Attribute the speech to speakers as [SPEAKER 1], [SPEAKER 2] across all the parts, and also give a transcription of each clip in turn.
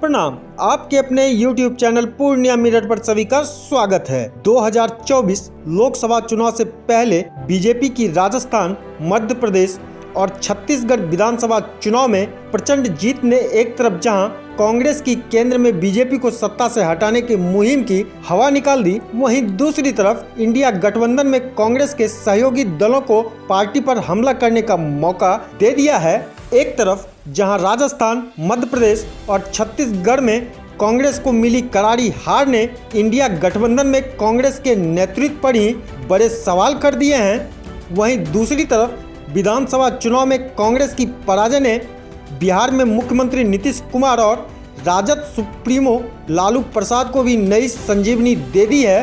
[SPEAKER 1] प्रणाम। आपके अपने YouTube चैनल पूर्णिया मिरर पर सभी का स्वागत है। 2024 लोकसभा चुनाव से पहले बीजेपी की राजस्थान, मध्य प्रदेश और छत्तीसगढ़ विधानसभा चुनाव में प्रचंड जीत ने एक तरफ जहां कांग्रेस की केंद्र में बीजेपी को सत्ता से हटाने की मुहिम की हवा निकाल दी, वहीं दूसरी तरफ इंडिया गठबंधन में कांग्रेस के सहयोगी दलों को पार्टी पर हमला करने का मौका दे दिया है। एक तरफ जहां राजस्थान, मध्य प्रदेश और छत्तीसगढ़ में कांग्रेस को मिली करारी हार ने इंडिया गठबंधन में कांग्रेस के नेतृत्व पर ही बड़े सवाल कर दिए हैं, वहीं दूसरी तरफ विधानसभा चुनाव में कांग्रेस की पराजय ने बिहार में मुख्यमंत्री नीतीश कुमार और राजद सुप्रीमो लालू प्रसाद को भी नई संजीवनी दे दी है।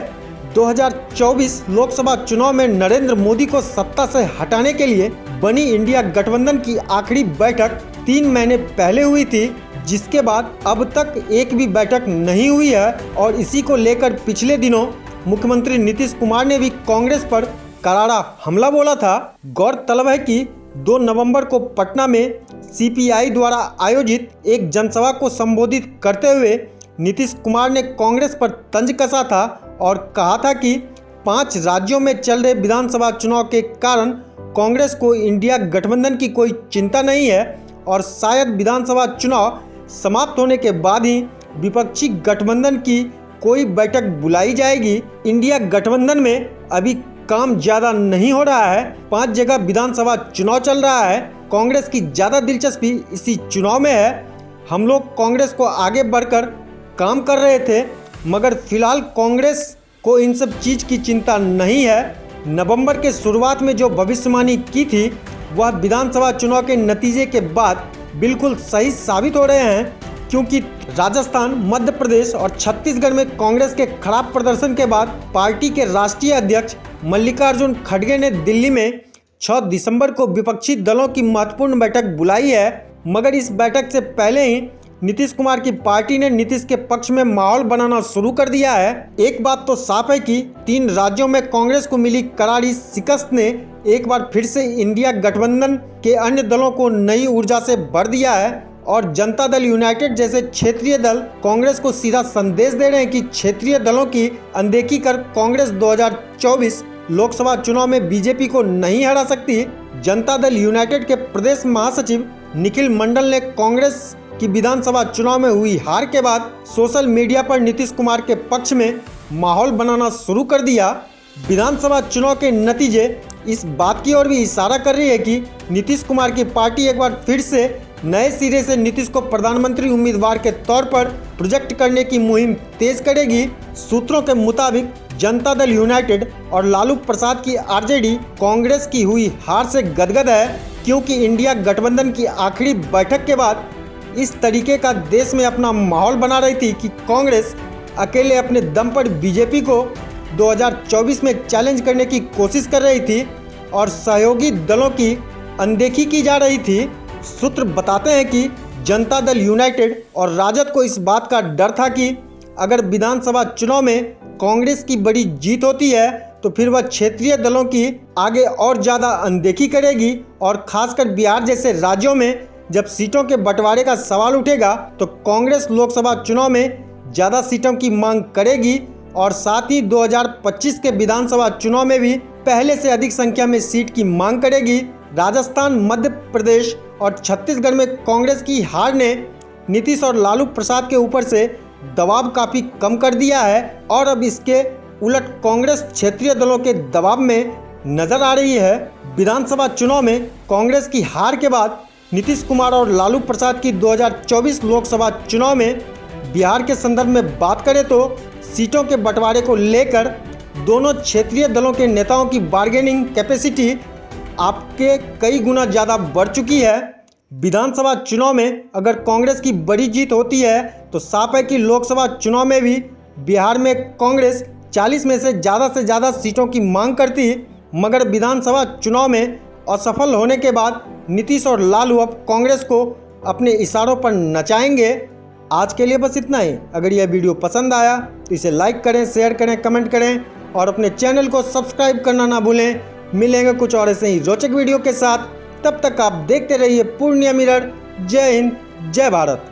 [SPEAKER 1] 2024 लोकसभा चुनाव में नरेंद्र मोदी को सत्ता से हटाने के लिए बनी इंडिया गठबंधन की आखिरी बैठक 3 महीने पहले हुई थी, जिसके बाद अब तक एक भी बैठक नहीं हुई है और इसी को लेकर पिछले दिनों मुख्यमंत्री नीतीश कुमार ने भी कांग्रेस पर करारा हमला बोला था। गौरतलब है कि 2 नवंबर को पटना में सीपीआई द्वारा आयोजित एक जनसभा को संबोधित करते हुए नीतीश कुमार ने कांग्रेस पर तंज कसा था और कहा था कि 5 राज्यों में चल रहे विधानसभा चुनाव के कारण कांग्रेस को इंडिया गठबंधन की कोई चिंता नहीं है और शायद विधानसभा चुनाव समाप्त होने के बाद ही विपक्षी गठबंधन की कोई बैठक बुलाई जाएगी। इंडिया गठबंधन में अभी काम ज़्यादा नहीं हो रहा है, 5 जगह विधानसभा चुनाव चल रहा है। कांग्रेस की ज़्यादा दिलचस्पी इसी चुनाव में है। हम लोग कांग्रेस को आगे बढ़कर काम कर रहे थे, मगर फिलहाल कांग्रेस को इन सब चीज़ की चिंता नहीं है। नवंबर के शुरुआत में जो भविष्यवाणी की थी वह विधानसभा चुनाव के नतीजे के बाद बिल्कुल सही साबित हो रहे हैं, क्योंकि राजस्थान, मध्य प्रदेश और छत्तीसगढ़ में कांग्रेस के खराब प्रदर्शन के बाद पार्टी के राष्ट्रीय अध्यक्ष मल्लिकार्जुन खड़गे ने दिल्ली में 6 दिसंबर को विपक्षी दलों की महत्वपूर्ण बैठक बुलाई है, मगर इस बैठक से पहले ही नीतीश कुमार की पार्टी ने नीतीश के पक्ष में माहौल बनाना शुरू कर दिया है। एक बात तो साफ है कि 3 राज्यों में कांग्रेस को मिली करारी शिकस्त ने एक बार फिर से इंडिया गठबंधन के अन्य दलों को नई ऊर्जा से भर दिया है और जनता दल यूनाइटेड जैसे क्षेत्रीय दल कांग्रेस को सीधा संदेश दे रहे हैं कि क्षेत्रीय दलों की अनदेखी कर कांग्रेस 2024 लोकसभा चुनाव में बीजेपी को नहीं हरा सकती। जनता दल यूनाइटेड के प्रदेश महासचिव निखिल मंडल ने कांग्रेस की विधानसभा चुनाव में हुई हार के बाद सोशल मीडिया पर नीतीश कुमार के पक्ष में माहौल बनाना शुरू कर दिया। विधानसभा चुनाव के नतीजे इस बात की ओर भी इशारा कर रही है कि नीतीश कुमार की पार्टी एक बार फिर से नए सिरे से नीतीश को प्रधानमंत्री उम्मीदवार के तौर पर प्रोजेक्ट करने की मुहिम तेज करेगी। सूत्रों के मुताबिक जनता दल यूनाइटेड और लालू प्रसाद की आरजेडी कांग्रेस की हुई हार से गदगद है, क्योंकि इंडिया गठबंधन की आखिरी बैठक के बाद इस तरीके का देश में अपना माहौल बना रही थी कि कांग्रेस अकेले अपने दम पर बीजेपी को 2024 में चैलेंज करने की कोशिश कर रही थी और सहयोगी दलों की अनदेखी की जा रही थी। सूत्र बताते हैं कि जनता दल यूनाइटेड और राजद को इस बात का डर था कि अगर विधानसभा चुनाव में कांग्रेस की बड़ी जीत होती है तो फिर वह क्षेत्रीय दलों की आगे और ज़्यादा अनदेखी करेगी और खासकर बिहार जैसे राज्यों में जब सीटों के बंटवारे का सवाल उठेगा तो कांग्रेस लोकसभा चुनाव में ज़्यादा सीटों की मांग करेगी और साथ ही 2025 के विधानसभा चुनाव में भी पहले से अधिक संख्या में सीट की मांग करेगी। राजस्थान, मध्य प्रदेश और छत्तीसगढ़ में कांग्रेस की हार ने नीतीश और लालू प्रसाद के ऊपर से दबाव काफ़ी कम कर दिया है और अब इसके उलट कांग्रेस क्षेत्रीय दलों के दबाव में नजर आ रही है। विधानसभा चुनाव में कांग्रेस की हार के बाद नीतीश कुमार और लालू प्रसाद की 2024 लोकसभा चुनाव में बिहार के संदर्भ में बात करें तो सीटों के बंटवारे को लेकर दोनों क्षेत्रीय दलों के नेताओं की बार्गेनिंग कैपेसिटी आपके कई गुना ज़्यादा बढ़ चुकी है। विधानसभा चुनाव में अगर कांग्रेस की बड़ी जीत होती है तो साफ है कि लोकसभा चुनाव में भी बिहार में कांग्रेस 40 में से ज़्यादा सीटों की मांग करती, मगर विधानसभा चुनाव में असफल होने के बाद नीतीश और लालू अब कांग्रेस को अपने इशारों पर नचाएंगे। आज के लिए बस इतना ही। अगर यह वीडियो पसंद आया तो इसे लाइक करें, शेयर करें, कमेंट करें और अपने चैनल को सब्सक्राइब करना ना भूलें। मिलेंगे कुछ और ऐसे ही रोचक वीडियो के साथ, तब तक आप देखते रहिए पूर्णिया मिरर। जय हिंद, जय भारत।